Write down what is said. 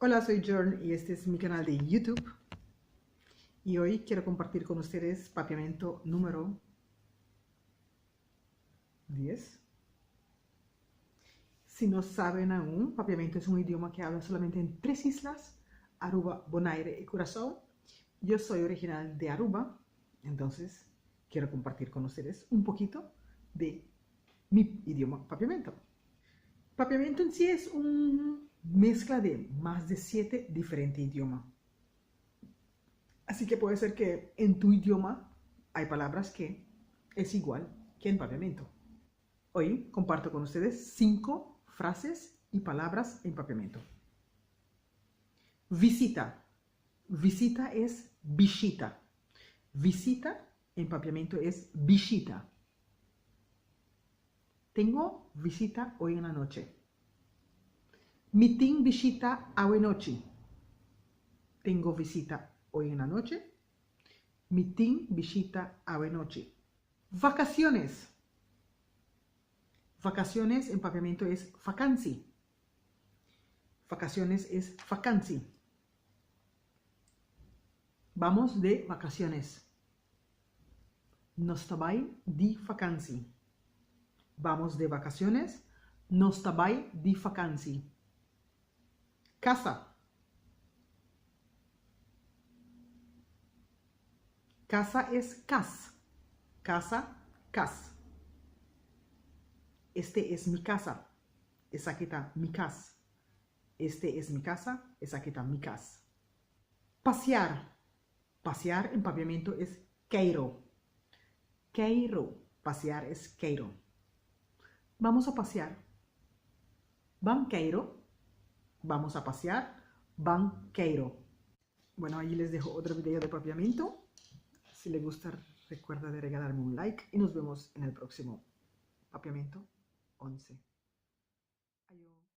Hola, soy Jorn y este es mi canal de YouTube y hoy quiero compartir con ustedes papiamento número 10. Si no saben aún, papiamento es un idioma que habla solamente en 3 islas, Aruba, Bonaire y Curazao. Yo soy original de Aruba, entonces quiero compartir con ustedes un poquito de mi idioma papiamento. Papiamento en sí es una mezcla de más de 7 diferentes idiomas. Así que puede ser que en tu idioma hay palabras que es igual que en papiamento. Hoy comparto con ustedes 5 frases y palabras en papiamento. Visita. Visita es visita. Visita en papiamento es visita. Tengo visita hoy en la noche. Mi team visita hoy noche. Tengo visita hoy en la noche. Mi team visita hoy noche. Vacaciones. Vacaciones en papiamento es vacancy. Vacaciones es vacancy. Vamos de vacaciones. Nostabai di vacancy. Vamos de vacaciones. Nostabai di vacancy. Casa. Casa es cas. Casa, cas. Este es mi casa. Esa aquí está mi casa. Este es mi casa. Esa aquí está mi casa. Pasear. Pasear en papiamento es queiro. Queiro. Pasear es queiro. Vamos a pasear. Van queiro. Vamos a pasear. Van queiro. Bueno, ahí les dejo otro video de papiamento. Si les gusta, recuerda de regalarme un like y nos vemos en el próximo papiamento 11. Adiós.